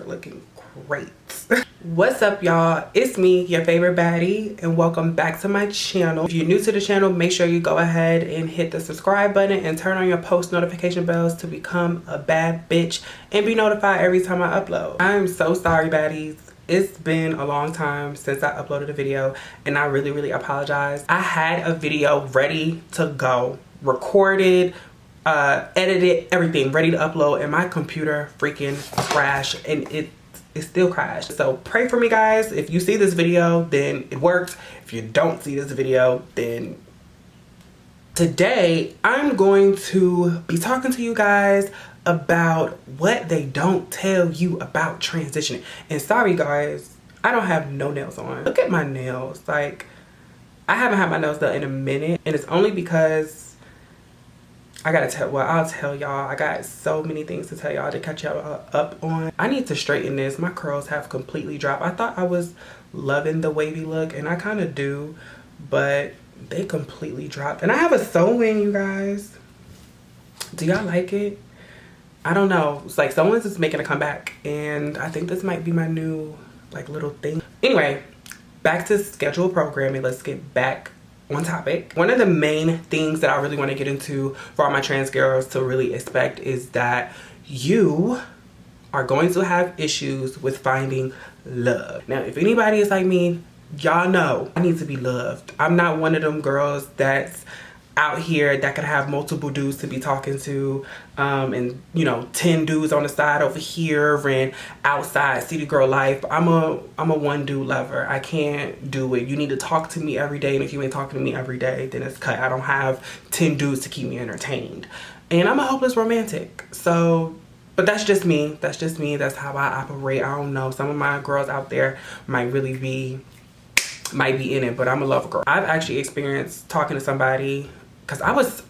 are looking great. What's up, y'all? It's me, your favorite baddie, and welcome back to my channel. If you're new to the channel, make sure you go ahead and hit the subscribe button and turn on your post notification bells to become a bad bitch and be notified every time I upload. I'm so sorry, baddies. It's been a long time since I uploaded a video, and I really apologize. I had a video ready to go, recorded, edited, everything ready to upload, and my computer freaking crashed, and it still crashed. So pray for me, guys. If you see this video, then it worked. If you don't see this video, then today I'm going to be talking to you guys about what they don't tell you about transitioning. And sorry guys, I don't have no nails on. Look at my nails. Like, I haven't had my nails done in a minute, and it's only because I gotta tell, well, I'll tell y'all. I got so many things to tell y'all to catch y'all up on. I need to straighten this. My curls have completely dropped. I thought I was loving the wavy look, and I kind of do, but they completely dropped. And I have a sew-in, you guys. Do y'all like it? I don't know. It's like someone's just making a comeback, and I think this might be my new like little thing. Anyway, back to scheduled programming. Let's get back on topic. One of the main things that I really want to get into for all my trans girls to really expect is that you are going to have issues with finding love. Now, if anybody is like me, y'all know I need to be loved. I'm not one of them girls that's out here that could have multiple dudes to be talking to, and you know, 10 dudes on the side over here and outside city girl life. I'm a one dude lover. I can't do it. You need to talk to me every day, and if you ain't talking to me every day, then it's cut. I don't have 10 dudes to keep me entertained, and I'm a hopeless romantic. So, but that's just me. That's just me. That's how I operate. I don't know, some of my girls out there might be in it, but I'm a lover girl. I've actually experienced talking to somebody because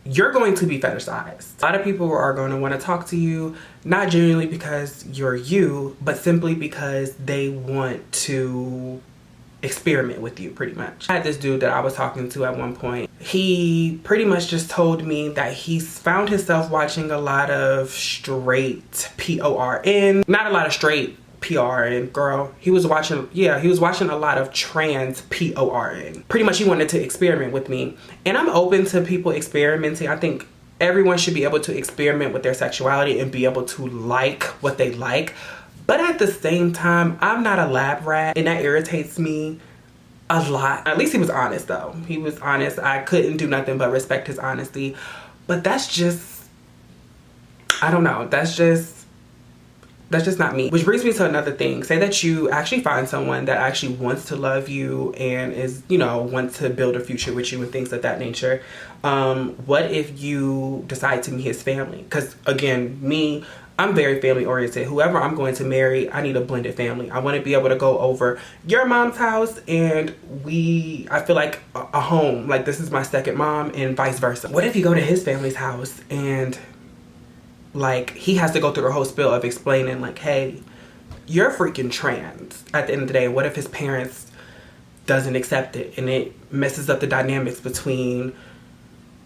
you're going to be fetishized. A lot of people are going to want to talk to you, not genuinely because you're you, but simply because they want to experiment with you, pretty much. I had this dude that I was talking to at one point. He pretty much just told me that he's found himself watching a lot of straight PORN, not a lot of straight PRN, girl. He was watching a lot of trans PORN. Pretty much he wanted to experiment with me, and I'm open to people experimenting. I think everyone should be able to experiment with their sexuality and be able to like what they like, but at the same time, I'm not a lab rat, and that irritates me a lot. At least he was honest though. He was honest. I couldn't do nothing but respect his honesty, but that's just, I don't know, that's just not me. Which brings me to another thing. Say that you actually find someone that actually wants to love you and is, you know, wants to build a future with you and things of that nature. What if you decide to meet his family? Because again, me, I'm very family oriented. Whoever I'm going to marry, I need a blended family. I want to be able to go over your mom's house, and I feel like a home. Like, this is my second mom, and vice versa. What if you go to his family's house and like he has to go through the whole spiel of explaining like, hey, you're freaking trans at the end of the day. What if his parents doesn't accept it, and it messes up the dynamics between,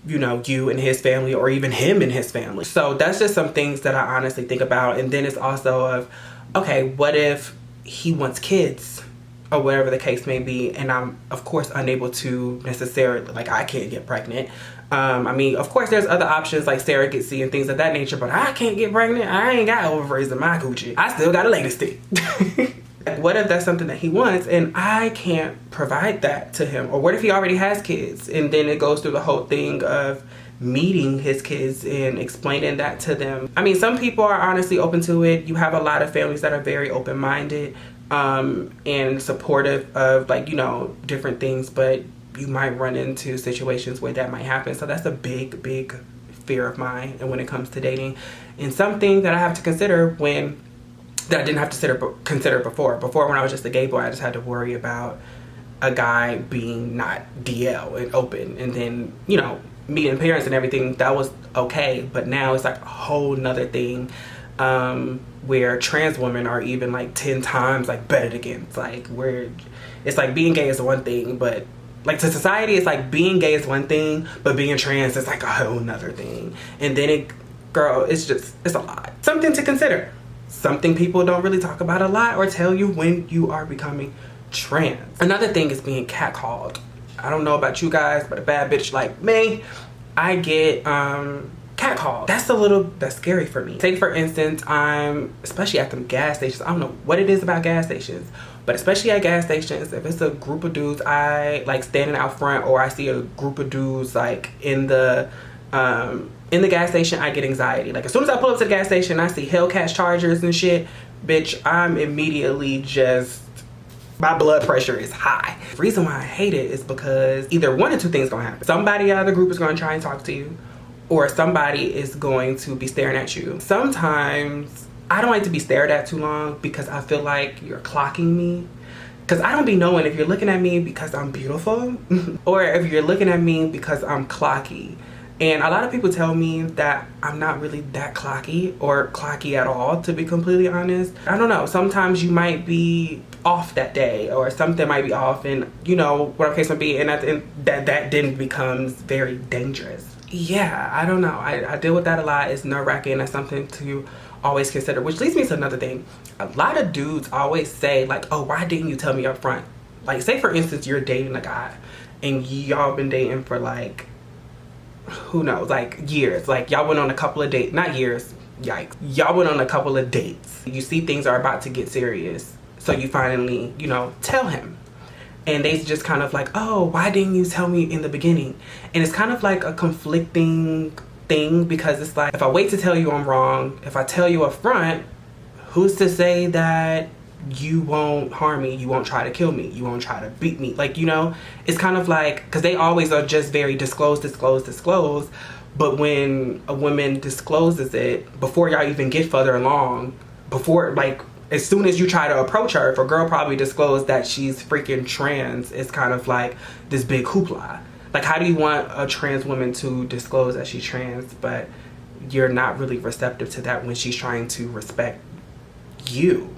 you know, you and his family, or even him and his family? So that's just some things that I honestly think about. And then it's also of, okay, what if he wants kids or whatever the case may be, and I'm of course unable to necessarily, like, I can't get pregnant. I mean, of course there's other options like surrogacy and things of that nature, but I can't get pregnant. I ain't got ovaries in my coochie. I still got a leg stick. What if that's something that he wants and I can't provide that to him? Or what if he already has kids, and then it goes through the whole thing of meeting his kids and explaining that to them? I mean, some people are honestly open to it. You have a lot of families that are very open-minded and supportive of, like, you know, different things, but you might run into situations where that might happen. So that's a big fear of mine, and when it comes to dating, and something that I have to consider that I didn't have to consider before when I was just a gay boy. I just had to worry about a guy being not DL and open, and then, you know, meeting parents and everything. That was okay, but now it's like a whole nother thing, where trans women are even like 10 times like betted against. Like, it's like being gay is one thing, but like to society it's like being gay is one thing, but being trans is like a whole nother thing. And then girl, it's a lot. Something to consider. something people don't really talk about a lot or tell you when you are becoming trans. Another thing is being catcalled. I don't know about you guys, but a bad bitch like me, I get catcalled. That's scary for me. Say for instance, I'm especially at them gas stations. I don't know what it is about gas stations, but especially at gas stations, if it's a group of dudes, I like standing out front, or I see a group of dudes like in the gas station, I get anxiety. Like as soon as I pull up to the gas station, I see Hellcat Chargers and shit, bitch, I'm immediately just, my blood pressure is high. The reason why I hate it is because either one or two things gonna happen. Somebody out of the group is gonna try and talk to you, or somebody is going to be staring at you. Sometimes I don't like to be stared at too long because I feel like you're clocking me. Because I don't be knowing if you're looking at me because I'm beautiful or if you're looking at me because I'm clocky. And a lot of people tell me that I'm not really that clocky or clocky at all, to be completely honest. I don't know, sometimes you might be off that day or something might be off, and you know, whatever case might be, and at the end, that then becomes very dangerous. Yeah, I don't know. I deal with that a lot. It's nerve-wracking. That's something to always consider, which leads me to another thing. A lot of dudes always say like, oh, why didn't you tell me up front? Like say for instance, you're dating a guy and y'all been dating for like, who knows, like years. Like y'all went on a couple of dates, not years, yikes. Y'all went on a couple of dates. You see things are about to get serious. So you finally, you know, tell him. And they just kind of like, oh, why didn't you tell me in the beginning? And it's kind of like a conflicting thing, because it's like, if I wait to tell you I'm wrong, if I tell you up front, who's to say that you won't harm me, you won't try to kill me, you won't try to beat me? Like, you know, it's kind of like, because they always are just very disclose. But when a woman discloses it, before y'all even get further along, before like, as soon as you try to approach her, if a girl probably disclosed that she's freaking trans, it's kind of like this big hoopla. Like, how do you want a trans woman to disclose that she's trans, but you're not really receptive to that when she's trying to respect you?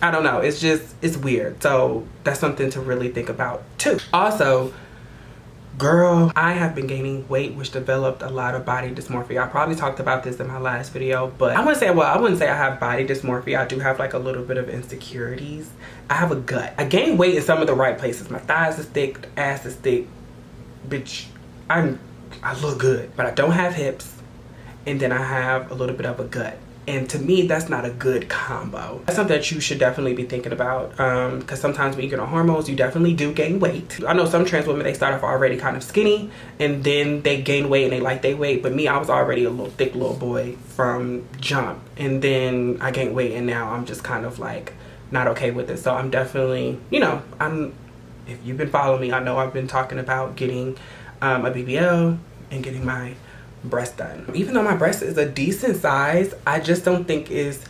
I don't know. It's just, it's weird. So that's something to really think about too. Also, girl, I have been gaining weight, which developed a lot of body dysmorphia. I probably talked about this in my last video, but I wouldn't say I have body dysmorphia. I do have like a little bit of insecurities. I have a gut. I gain weight in some of the right places. My thighs is thick, the ass is thick. Bitch, I look good, but I don't have hips, and then I have a little bit of a gut. And to me, that's not a good combo. That's something that you should definitely be thinking about, because sometimes when you get on hormones, you definitely do gain weight. I know some trans women, they start off already kind of skinny and then they gain weight and they like their weight. But me, I was already a little thick little boy from jump, and then I gained weight and now I'm just kind of like not okay with it. So I'm definitely, you know, if you've been following me, I know I've been talking about getting a BBL and getting my breast done. Even though my breast is a decent size, I just don't think is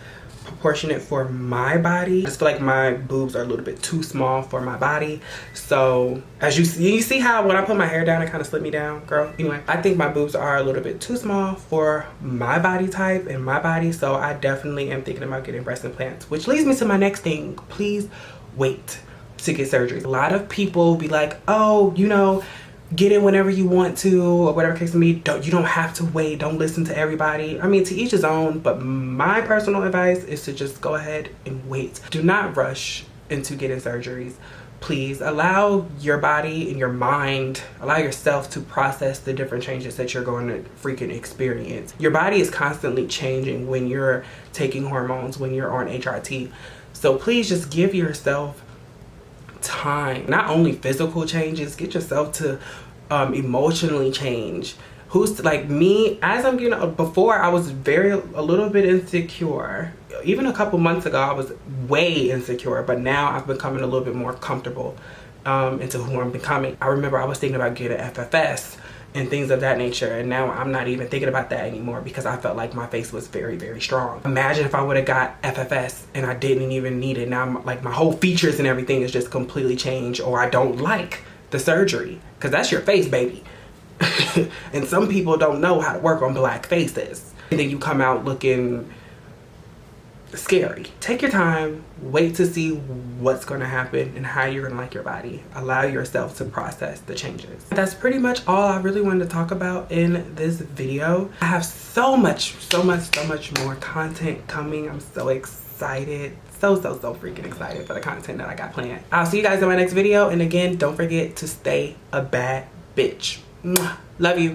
proportionate for my body. I just feel like my boobs are a little bit too small for my body. So as you see how when I put my hair down, it kind of slipped me down, girl. Anyway, I think my boobs are a little bit too small for my body type and my body. So I definitely am thinking about getting breast implants, which leads me to my next thing. Please wait to get surgery. A lot of people be like, oh, you know, get it whenever you want to, or whatever case may be. You don't have to wait. Don't listen to everybody. I mean, to each his own, but my personal advice is to just go ahead and wait. Do not rush into getting surgeries. Please allow your body and your mind, allow yourself to process the different changes that you're going to freaking experience. Your body is constantly changing when you're taking hormones, when you're on HRT. So please just give yourself time. Not only physical changes, get yourself to emotionally change. Who's like me, as I'm getting, before I was a little bit insecure. Even a couple months ago I was way insecure, but now I've becoming a little bit more comfortable into who I'm becoming. I remember I was thinking about getting FFS and things of that nature, and now I'm not even thinking about that anymore because I felt like my face was very, very strong. Imagine if I would have got FFS and I didn't even need it. Now I'm like, my whole features and everything is just completely changed, or I don't like the surgery, because that's your face, baby. And some people don't know how to work on black faces, and then you come out looking scary. Take your time, wait to see what's going to happen and how you're going to like your body. Allow yourself to process the changes. That's pretty much all I really wanted to talk about in this video. I have so much more content coming. I'm so excited. So freaking excited for the content that I got planned. I'll see you guys in my next video, and again, don't forget to stay a bad bitch. Mwah. Love you.